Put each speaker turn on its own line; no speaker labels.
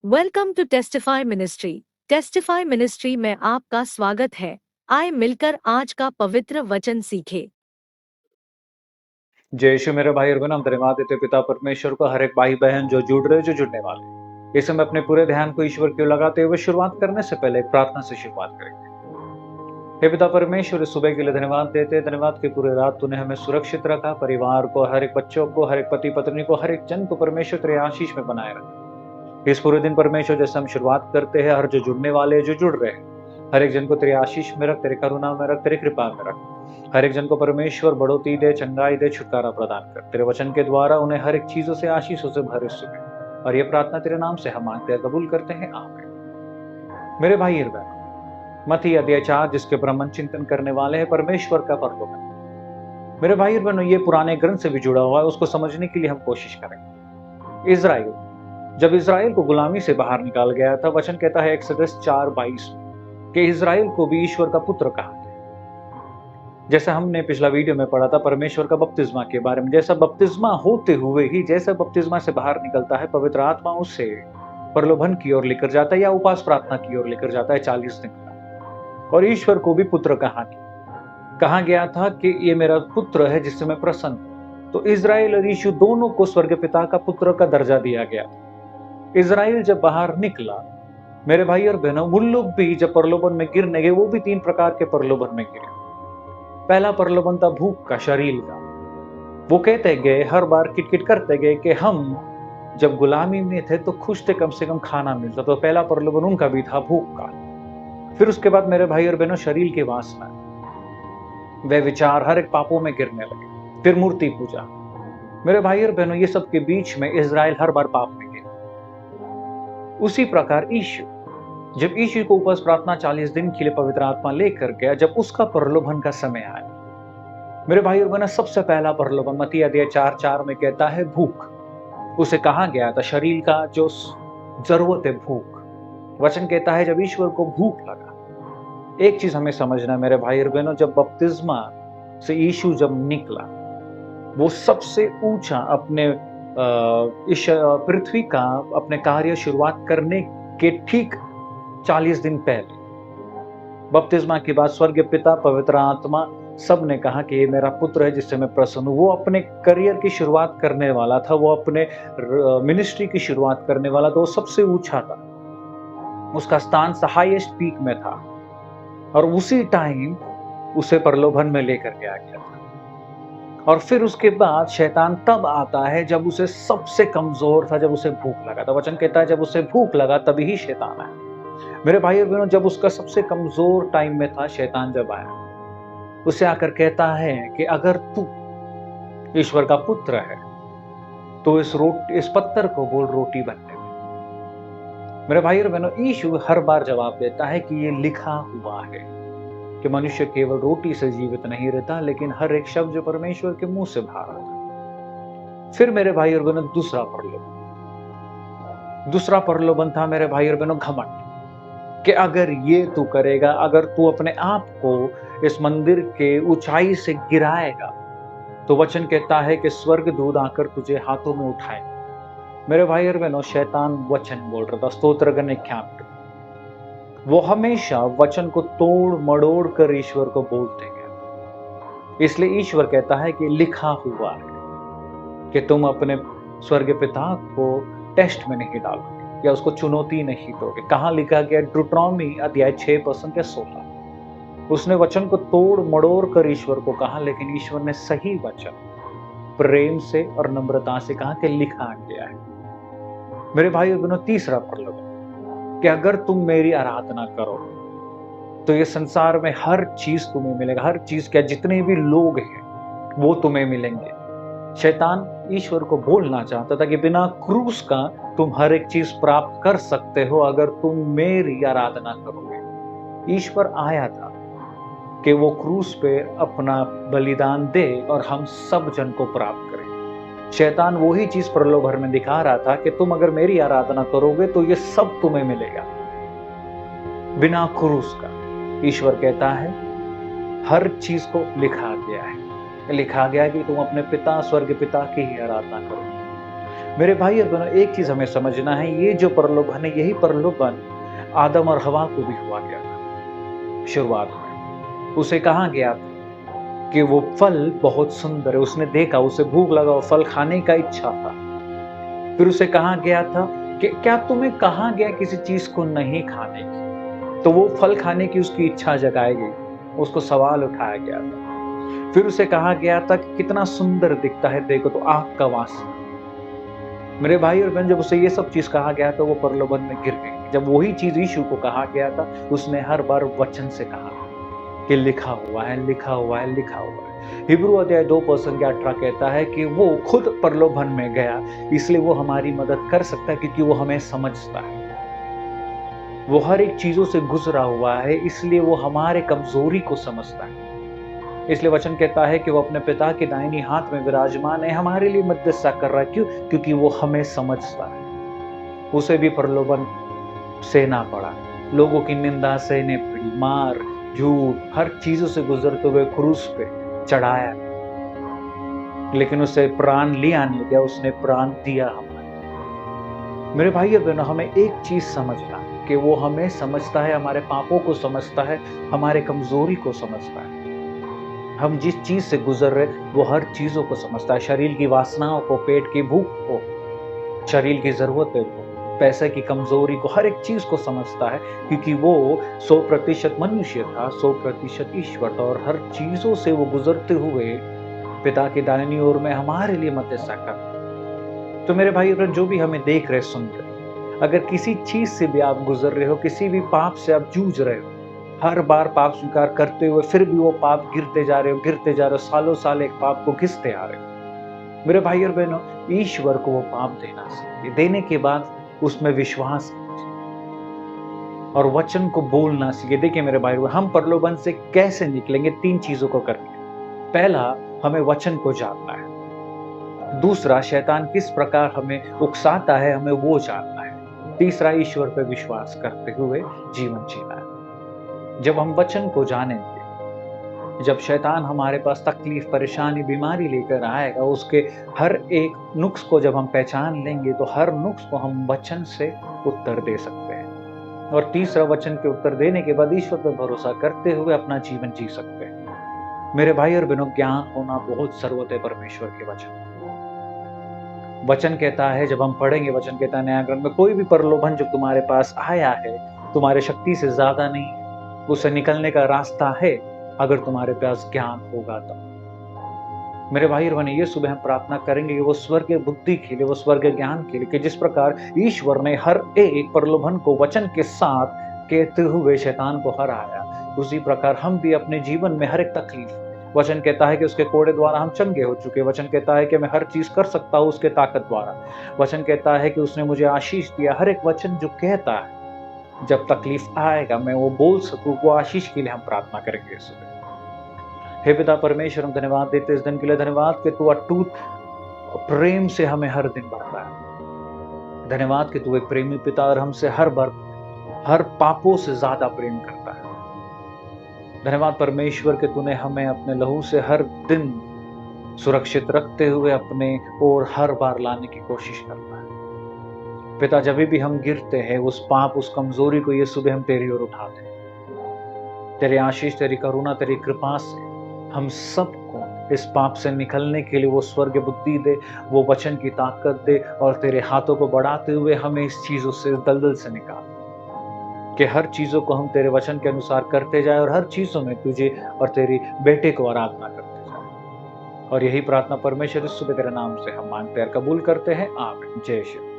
Welcome to testify ministry. Testify ministry में आपका स्वागत है। आए मिलकर आज का पवित्र वचन सीखे।
जय यीशु मेरे भाई और बहन, हम धन्यवाद देते हैं पिता परमेश्वर को, हर एक भाई बहन जो जुड़ रहे, जो जुड़ने वाले। इस समय अपने पूरे ध्यान को ईश्वर की ओर लगाते हुए शुरुआत करने से पहले एक प्रार्थना से शुरुआत करेंगे। हे पिता परमेश्वर, इस सुबह के लिए धन्यवाद देते हैं। धन्यवाद कि पूरे रात तूने हमें सुरक्षित रखा, परिवार को, हर एक बच्चों को, हर एक पति पत्नी को, हर एक जन को परमेश्वर तेरे आशीष में बनाए रखा। इस पूरे दिन परमेश्वर जैसे हम शुरुआत करते हैं, हर जो जुड़ने वाले, जो जुड़ रहे हैं, हर एक जन को तेरे आशीष में रख, तेरे करुणा में रख, तेरे कृपा में रख। हर एक जन को परमेश्वर बढ़ोतरी दे, चंगाई दे, छुटकारा प्रदान कर। तेरे वचन के द्वारा उन्हें हर एक चीजों से, आशीषों से भर सुबह। और ये प्रार्थना तेरे नाम से हम मांगते हैं, कबूल करते हैं, आमीन। मेरे भाई और बहनों, मत्ती अध्याय 4 जिसके ऊपर हम चिंतन करने वाले हैं, परमेश्वर का परलोकन। मेरे भाई और बहनों, ये पुराने ग्रंथ से भी जुड़ा हुआ है, उसको समझने के लिए हम कोशिश करेंगे। इजराइल, जब इजराइल को गुलामी से बाहर निकाल गया था, वचन कहता है एक्सोडस 4:22 कि इजराइल को भी ईश्वर का पुत्र कहा गया। जैसा हमने पिछला वीडियो में पढ़ा था परमेश्वर का बपतिस्मा के बारे में, जैसा बपतिस्मा होते हुए ही, जैसा बपतिस्मा से बाहर निकलता है, पवित्र आत्मा उसे प्रलोभन की ओर लेकर जाता है या उपास प्रार्थना की ओर लेकर जाता है 40 दिन का। और ईश्वर को भी पुत्र कहा गया था कि ये मेरा पुत्र है जिससे मैं प्रसन्न हूं। तो इजराइल और यीशु दोनों को स्वर्ग पिता का पुत्र का दर्जा दिया गया था। इजराइल जब बाहर निकला, मेरे भाई और बहनों, वो लोग भी जब प्रलोभन में गिरने गए, वो भी 3 प्रकार के प्रलोभन में गिरे। पहला प्रलोभन था भूख का, शरीर का। वो कहते गए, हर बार किटकिट करते गए कि हम जब गुलामी में थे तो खुश थे, कम से कम खाना मिलता। तो पहला प्रलोभन उनका भी था भूख का। फिर उसके बाद मेरे भाई और बहनों, शरीर की वासना, वे विचार हर एक पापों में गिरने लगे। फिर मूर्ति पूजा। मेरे भाई और बहनों, ये सब के बीच में इजराइल हर बार पाप में गिरा। उसी प्रकार यीशु, जब यीशु को उपवास प्रार्थना 40 दिन के लिए पवित्र आत्मा लेकर गया, जब उसका प्रलोभन का समय आया, मेरे भाई और बहनों, सबसे पहला प्रलोभन मत्ती अध्याय 4:4 में कहता है भूख। उसे कहा गया था शरीर का जो जरूरत है, भूख। वचन कहता है जब ईश्वर को भूख लगा। एक चीज हमें समझना है मेरे भाई और बहनों, जब बपतिस्मा से यीशु जब निकला, वो सबसे ऊंचा अपने इस पृथ्वी का अपने कार्य शुरुआत करने के ठीक 40 दिन पहले, बपतिस्मा के बाद स्वर्ग पिता, पवित्र आत्मा, सब ने कहा कि ये मेरा पुत्र है जिससे मैं प्रसन्न हूं। वो अपने करियर की शुरुआत करने वाला था, वो अपने मिनिस्ट्री की शुरुआत करने वाला था, वो सबसे ऊंचा था, उसका स्थान हाईएस्ट पीक में था। और उसी टाइम उसे प्रलोभन में लेकर के आ गया था। और फिर उसके बाद शैतान तब आता है जब उसे सबसे कमजोर था, जब उसे भूख लगा था। वचन कहता है जब उसे भूख लगा तभी ही शैतान आया। मेरे भाई और बहनों, जब उसका सबसे कमजोर टाइम में था, शैतान जब आया, उसे आकर कहता है कि अगर तू ईश्वर का पुत्र है तो इस पत्थर को बोल रोटी बनने। मेरे भाई और बहनों, यीशु हर बार जवाब देता है कि ये लिखा हुआ है कि मनुष्य केवल रोटी से जीवित नहीं रहता, लेकिन हर एक शब्द जो परमेश्वर के मुंह से बाहर आता। फिर मेरे भाई और बहनों, दूसरा प्रलोभन था मेरे भाई और बहनों, घमंड। कि अगर ये तू करेगा, अगर तू अपने आप को इस मंदिर के ऊंचाई से गिराएगा, तो वचन कहता है कि स्वर्ग दूत आकर तुझे हाथों में उठाएगा। मेरे भाई और बहनों, शैतान वचन बोल रहा था, स्तोत्र करने ख्यात। वो हमेशा वचन को तोड़ मड़ोड़ कर ईश्वर को बोलते गए। इसलिए ईश्वर कहता है कि लिखा हुआ है कि तुम अपने स्वर्ग पिता को टेस्ट में नहीं डालोगे या उसको चुनौती नहीं दोगे। कहां लिखा गया? ड्यूटोनॉमी अध्याय 6:16। उसने वचन को तोड़ मड़ोड़ कर ईश्वर को कहा, लेकिन ईश्वर ने सही वचन प्रेम से और नम्रता से कहा कि लिखा गया है। मेरे भाई और बहनों, तीसरा प्रलोभन कि अगर तुम मेरी आराधना करो तो ये संसार में हर चीज तुम्हें मिलेगा। हर चीज क्या, जितने भी लोग हैं वो तुम्हें मिलेंगे। शैतान ईश्वर को बोलना चाहता था कि बिना क्रूस का तुम हर एक चीज प्राप्त कर सकते हो अगर तुम मेरी आराधना करोगे। ईश्वर आया था कि वो क्रूस पे अपना बलिदान दे और हम सब जन को प्राप्त करें। शैतान वही चीज प्रलोभन में दिखा रहा था कि तुम अगर मेरी आराधना करोगे तो ये सब तुम्हें मिलेगा बिना क्रूस का। ईश्वर कहता है हर चीज को लिखा गया है कि तुम अपने पिता, स्वर्ग पिता की ही आराधना करो। मेरे भाई और बहनों, एक चीज हमें समझना है, ये जो प्रलोभन है, यही प्रलोभन आदम और हवा को भी हुआ गया था शुरुआत में। उसे कहा गया था कि वो फल बहुत सुंदर है, उसने देखा, उसे भूख लगा, वो फल खाने का इच्छा था। फिर उसे कहा गया था कि क्या तुम्हें कहा गया किसी चीज को नहीं खाने की, तो वो फल खाने की उसकी इच्छा जगाई गई, उसको सवाल उठाया गया था। फिर उसे कहा गया था कि कितना सुंदर दिखता है, देखो तो आग का वास। मेरे भाई और बहन, जब उसे ये सब चीज कहा गया तो वो प्रलोभन में गिर गई। जब वही चीज यीशु को कहा गया था, उसने हर बार वचन से कहा कि लिखा हुआ है, लिखा हुआ है, लिखा हुआ है। हिब्रू अध्याय 2:18 कहता है कि वो खुद प्रलोभन में गया, इसलिए वो हमारी मदद कर सकता है क्योंकि वो हमें समझता है। वो हर एक चीजों से गुजरा हुआ है, इसलिए वो हमारे कमजोरी को समझता है। इसलिए वचन कहता है कि वो अपने पिता के दाहिनी हाथ में विराजमान है, हमारे लिए मध्यस्थता कर रहा है। क्यों? क्योंकि वो हमें समझता है। उसे भी प्रलोभन सहना पड़ा, लोगों की निंदा सहने पड़ी, मार, झूठ, हर चीजों से गुजरते हुए क्रूस पे चढ़ाया, लेकिन उसे प्राण लिया नहीं गया, उसने प्राण दिया हमारे। मेरे भाई और बहनों, हमें एक चीज समझना कि वो हमें समझता है, हमारे पापों को समझता है, हमारे कमजोरी को समझता है। हम जिस चीज से गुजर रहे वो हर चीजों को समझता है, शरीर की वासनाओं को, पेट की भूख को, शरीर की जरूरतें को, पैसे की कमजोरी को, हर एक चीज को समझता है, क्योंकि वो 100% मनुष्य था, 100% ईश्वर था, और हर चीजों से वो गुजरते हुए पिता की दाहिनी ओर में हमारे लिए मध्यस्थता कर। तो मेरे भाई बहन, जो भी हमें देख रहे, सुन रहे, अगर किसी चीज से भी आप गुजर रहे हो, किसी भी पाप से आप जूझ रहे हो, हर बार पाप स्वीकार करते हुए फिर भी वो पाप गिरते जा रहे हो, गिरते जा रहे हो, सालों साल एक पाप को घिसते आ रहे हो, मेरे भाई और बहनों, ईश्वर को वो पाप देना सीखिए। देने के बाद उसमें विश्वास और वचन को बोलना सीखिए। देखिए मेरे भाई, हम प्रलोभन से कैसे निकलेंगे? 3 चीजों को करके। पहला, हमें वचन को जानना है। दूसरा, शैतान किस प्रकार हमें उकसाता है, हमें वो जानना है। तीसरा, ईश्वर पर विश्वास करते हुए जीवन जीना है। जब हम वचन को जानेंगे, जब शैतान हमारे पास तकलीफ, परेशानी, बीमारी लेकर आएगा, उसके हर एक नुक्स को जब हम पहचान लेंगे, तो हर नुक्स को हम वचन से उत्तर दे सकते हैं। और तीसरा, वचन के उत्तर देने के बाद ईश्वर पर भरोसा करते हुए अपना जीवन जी सकते हैं। मेरे भाई और बहनों, ज्ञान होना बहुत जरूरत है परमेश्वर के वचन। वचन कहता है, जब हम पढ़ेंगे, वचन कहता है नया ग्रंथ में, कोई भी प्रलोभन जो तुम्हारे पास आया है, तुम्हारे शक्ति से ज्यादा नहीं, उससे निकलने का रास्ता है, अगर तुम्हारे पास ज्ञान होगा तो। मेरे भाई और बहन, ये सुबह हम प्रार्थना करेंगे कि वो स्वर्गीय बुद्धि के लिए, वो स्वर्गीय ज्ञान के लिए, कि जिस प्रकार ईश्वर ने हर एक प्रलोभन को वचन के साथ कहते हुए शैतान को हराया, उसी प्रकार हम भी अपने जीवन में हर एक तकलीफ, वचन कहता है कि उसके कोड़े द्वारा हम चंगे हो चुके, वचन कहता है कि मैं हर चीज कर सकता हूं उसके ताकत द्वारा, वचन कहता है कि उसने मुझे आशीष दिया। हर एक वचन जो कहता है, जब तकलीफ आएगा मैं वो बोल सकूं, वो आशीष के लिए हम प्रार्थना करेंगे इस सुबह। हे पिता परमेश्वर, हम धन्यवाद देते इस दिन के लिए, धन्यवाद कि तू अटूट प्रेम से हमें हर दिन बढ़ता है। धन्यवाद कि तू एक प्रेमी पिता और हमसे हर बार, हर पापों से ज्यादा प्रेम करता है। धन्यवाद परमेश्वर कि तूने हमें अपने लहू से हर दिन सुरक्षित रखते हुए अपने ओर हर बार लाने की कोशिश करता है। पिता, जब भी हम गिरते हैं, उस पाप, उस कमजोरी को ये सुबह हम तेरी ओर उठाते हैं। तेरी आशीष, तेरी करुणा, तेरी कृपा से हम सबको इस पाप से निकलने के लिए वो स्वर्ग बुद्धि दे, वो वचन की ताकत दे, और तेरे हाथों को बढ़ाते हुए हमें इस चीजों से, इस दलदल से निकाल, कि हर चीजों को हम तेरे वचन के अनुसार करते जाए, और हर चीजों में तुझे और तेरी बेटे को आराधना करते जाए। और यही प्रार्थना परमेश्वर इस सुबह तेरे नाम से हम मांगते हैं और कबूल करते हैं। आमीन। जय श्री